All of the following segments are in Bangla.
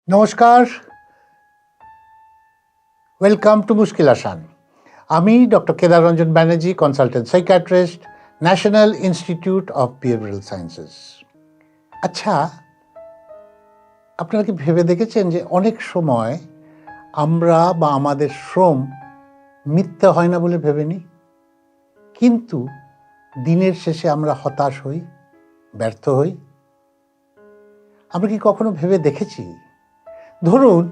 নমস্কার, ওয়েলকাম টু মুশকিল আসান। আমি doctor Kedar Ranjan Banerjee, consultant psychiatrist, national institute of behavioural sciences. আচ্ছা, আপনারা কি ভেবে দেখেছেন যে অনেক সময় আমরা বা আমাদের শ্রম মিথ্যা হয় না বলে ভেবে নিই, কিন্তু দিনের শেষে আমরা হতাশ হই, ব্যর্থ হই? আমরা কি কখনো ভেবে দেখেছি, ধরুন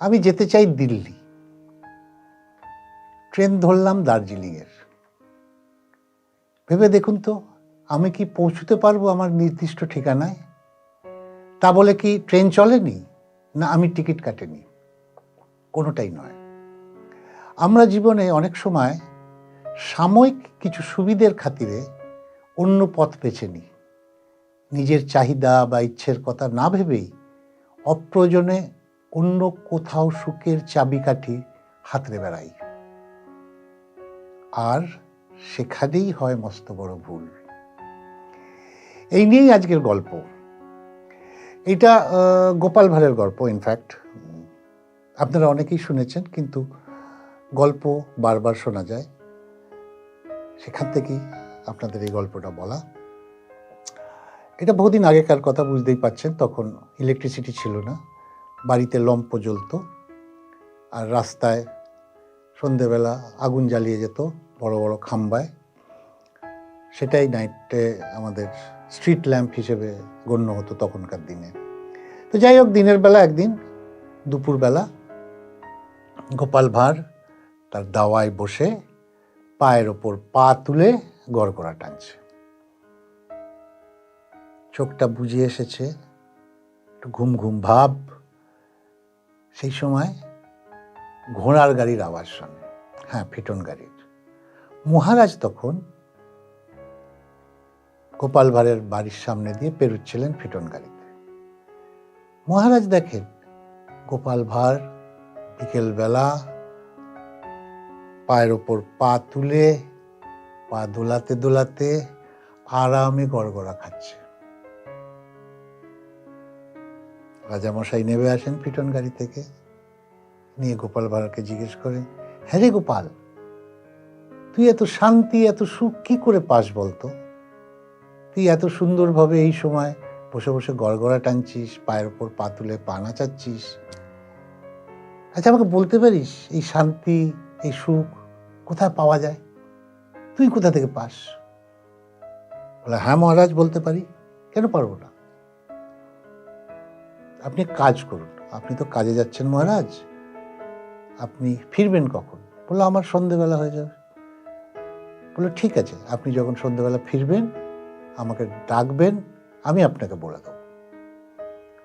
আমি যেতে চাই দিল্লি, ট্রেন ধরলাম দার্জিলিংয়ের। ভেবে দেখুন তো, আমি কি পৌঁছতে পারবো আমার নির্দিষ্ট ঠিকানায়? তা বলে কি ট্রেন চলেনি, না আমি টিকিট কাটিনি? কোনোটাই নয়। আমরা জীবনে অনেক সময় সাময়িক কিছু সুবিধের খাতিরে অন্য পথ বেছে নিই। নিজের চাহিদা বা ইচ্ছের কথা না ভেবেই অপ্রয়োজনে অন্য কোথাও সুখের চাবিকাঠি হাতড়ে বেড়াই, আর সেখানেই হয় মস্ত বড় ভুল। এই নিয়েই আজকের গল্প। এটা গোপাল ভাঁড়ের গল্প। ইনফ্যাক্ট আপনারা অনেকেই শুনেছেন, কিন্তু গল্প বারবার শোনা যায়, সেখান থেকেই আপনাদের এই গল্পটা বলা। এটা বহুদিন আগেকার কথা, বুঝতেই পারছেন। তখন ইলেকট্রিসিটি ছিল না, বাড়িতে লম্প জ্বলতো, আর রাস্তায় সন্ধেবেলা আগুন জ্বালিয়ে যেত বড় বড় খাম্বায়। সেটাই নাইটে আমাদের স্ট্রিট ল্যাম্প হিসেবে গণ্য হতো তখনকার দিনে। তো যাই হোক, দিনের বেলা একদিন দুপুরবেলা গোপাল ভাঁড় তার দাওয়ায় বসে পায়ের ওপর পা তুলে গড়গড়া টানছে। চোখটা বুজে এসেছে, একটু ঘুম ঘুম ভাব। সেই সময় ঘোড়ার গাড়ির আওয়াজ শোনে, হ্যাঁ, ফিটন গাড়ির। মহারাজ তখন গোপাল ভাঁড়ের বাড়ির সামনে দিয়ে পেরুচ্ছিলেন ফিটন গাড়িতে। মহারাজ দেখেন গোপাল ভাঁড় বিকেলবেলা পায়ের ওপর পা তুলে, পা দোলাতে দোলাতে আরামে গড়গড়া খাচ্ছে। রাজামশাই নেমে আসেন ফিটন গাড়ি থেকে, নিয়ে গোপাল ভাঁড়কে জিজ্ঞেস করেন, হ্যাঁ রে গোপাল, তুই এত শান্তি এত সুখ কি করে পাস বলতো? তুই এত সুন্দরভাবে এই সময় বসে বসে গড়গড়া টানছিস, পায়ের ওপর পা তুলে পা নাচাচ্ছিস। আচ্ছা, আমাকে বলতে পারিস এই শান্তি এই সুখ কোথায় পাওয়া যায়? তুই কোথা থেকে পাস? বলে, হ্যাঁ মহারাজ, বলতে পারি, কেন পারবো না। আপনি কাজ করুন। আপনি তো কাজে যাচ্ছেন মহারাজ, আপনি ফিরবেন কখন? বললো, আমার সন্ধেবেলা হয়ে যাবে। বললো, ঠিক আছে, আপনি যখন সন্ধেবেলা ফিরবেন আমাকে ডাকবেন, আমি আপনাকে বলে দেবো।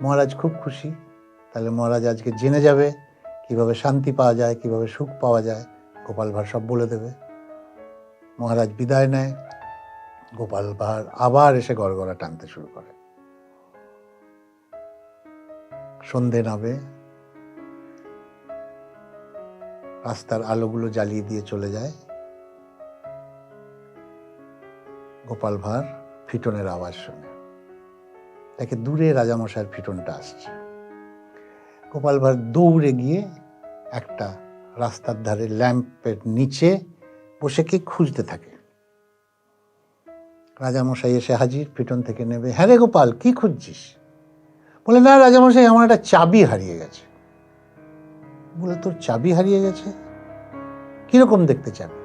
মহারাজ খুব খুশি। তাহলে মহারাজ আজকে জেনে যাবে কিভাবে শান্তি পাওয়া যায়, কিভাবে সুখ পাওয়া যায়। গোপাল ভাঁড় সব বলে দেবে। মহারাজ বিদায় নেয়। গোপাল ভাঁড় আবার এসে গড়গড়া টানতে শুরু করে। সন্ধে নামে, রাস্তার আলোগুলো জ্বালিয়ে দিয়ে চলে যায়। গোপাল ভাঁড় ফিটনের আওয়াজ শুনে দেখে দূরে রাজামশাইয়ের ফিটনটা আসছে। গোপাল ভাঁড় দৌড়ে গিয়ে একটা রাস্তার ধারে ল্যাম্পের নিচে বসে কি খুঁজতে থাকে। রাজামশাই এসে হাজির, ফিটন থেকে নেবে। হ্যাঁ রে গোপাল, কি খুঁজছিস? বলে, না রাজামশাই, আমার একটা চাবি হারিয়ে গেছে। বলে, তোর চাবি হারিয়ে গেছে? কিরকম দেখতে চাবি?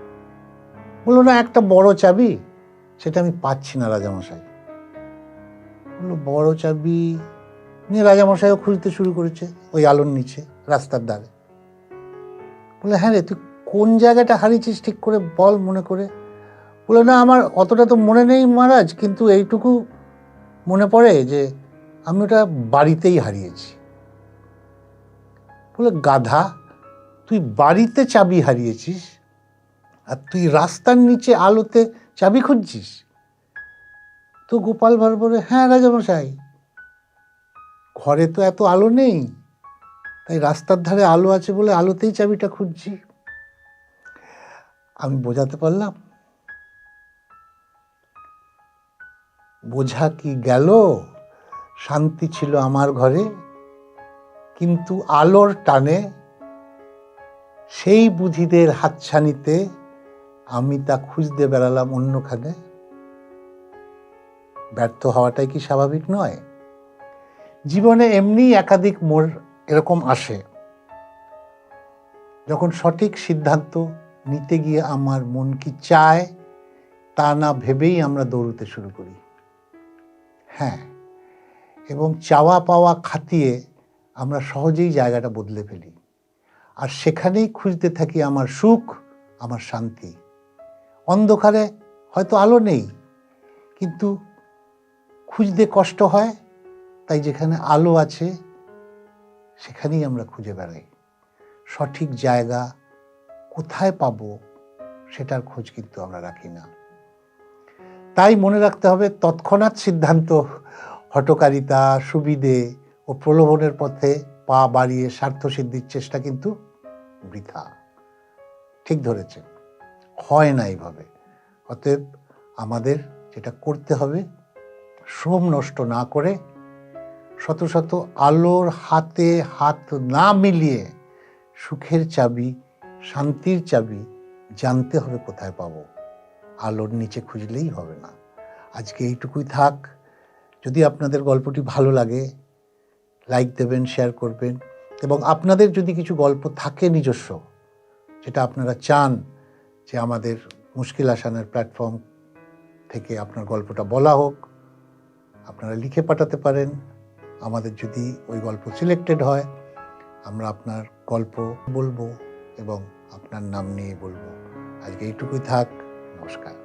বললো, না একটা বড় চাবি, সেটা আমি পাচ্ছি না রাজামশাই। বললো, বড় চাবি নিয়ে রাজামশাইও খুঁজতে শুরু করেছে ওই আলোর নিচে রাস্তার ধারে। বলে, হ্যাঁ রে, তুই কোন জায়গাটা হারিয়েছিস ঠিক করে বল মনে করে। বলে, না আমার অতটা তো মনে নেই মহারাজ, কিন্তু এইটুকু মনে পড়ে যে আমি ওটা বাড়িতেই হারিয়েছি। বলে, গাধা, তুই বাড়িতে চাবি হারিয়েছিস আর তুই রাস্তার নিচে আলোতে চাবি খুঁজছিস? তো গোপাল ভাঁড় বলে, হ্যাঁ রাজামশাই, ঘরে তো এত আলো নেই, তাই রাস্তার ধারে আলো আছে বলে আলোতেই চাবিটা খুঁজছি। আমি বোঝাতে পারলাম? বোঝা কি গেল? শান্তি ছিল আমার ঘরে, কিন্তু আলোর টানে সেই বুদ্ধিদের হাতছানিতে আমি তা খুঁজতে বেড়ালাম অন্যখানে। ব্যর্থ হওয়াটাই কি স্বাভাবিক নয়? জীবনে এমনি একাধিক মোড় এরকম আসে, যখন সঠিক সিদ্ধান্ত নিতে গিয়ে আমার মন কি চায় তা না ভেবেই আমরা দৌড়তে শুরু করি। হ্যাঁ, এবং চাওয়া পাওয়া খাতিয়ে আমরা সহজেই জায়গাটা বদলে ফেলি, আর সেখানেই খুঁজতে থাকি আমার সুখ, আমার শান্তি। অন্ধকারে হয়তো আলো নেই, কিন্তু খুঁজতে কষ্ট হয়, তাই যেখানে আলো আছে সেখানেই আমরা খুঁজে বেড়াই। সঠিক জায়গা কোথায় পাবো সেটার খোঁজ কিন্তু আমরা রাখি না। তাই মনে রাখতে হবে, তৎক্ষণাৎ সিদ্ধান্ত, হঠকারিতা, সুবিধে ও প্রলোভনের পথে পা বাড়িয়ে স্বার্থসিদ্ধির চেষ্টা কিন্তু বৃথা। ঠিক ধরেছেন, হয় না এইভাবে। অতএব আমাদের যেটা করতে হবে, শ্রম নষ্ট না করে শত শত আলোর হাতে হাত না মিলিয়ে সুখের চাবি, শান্তির চাবি জানতে হবে কোথায় পাবো। আলোর নিচে খুঁজলেই হবে না। আজকে এইটুকুই থাক। যদি আপনাদের গল্পটি ভালো লাগে, লাইক দেবেন, শেয়ার করবেন, এবং আপনাদের যদি কিছু গল্প থাকে নিজস্ব, যেটা আপনারা চান যে আমাদের মুশকিল আসানের প্ল্যাটফর্ম থেকে আপনার গল্পটা বলা হোক, আপনারা লিখে পাঠাতে পারেন। আমাদের যদি ওই গল্প সিলেক্টেড হয়, আমরা আপনার গল্প বলবো এবং আপনার নাম নিয়ে বলবো। আজকে এইটুকুই থাক। নমস্কার।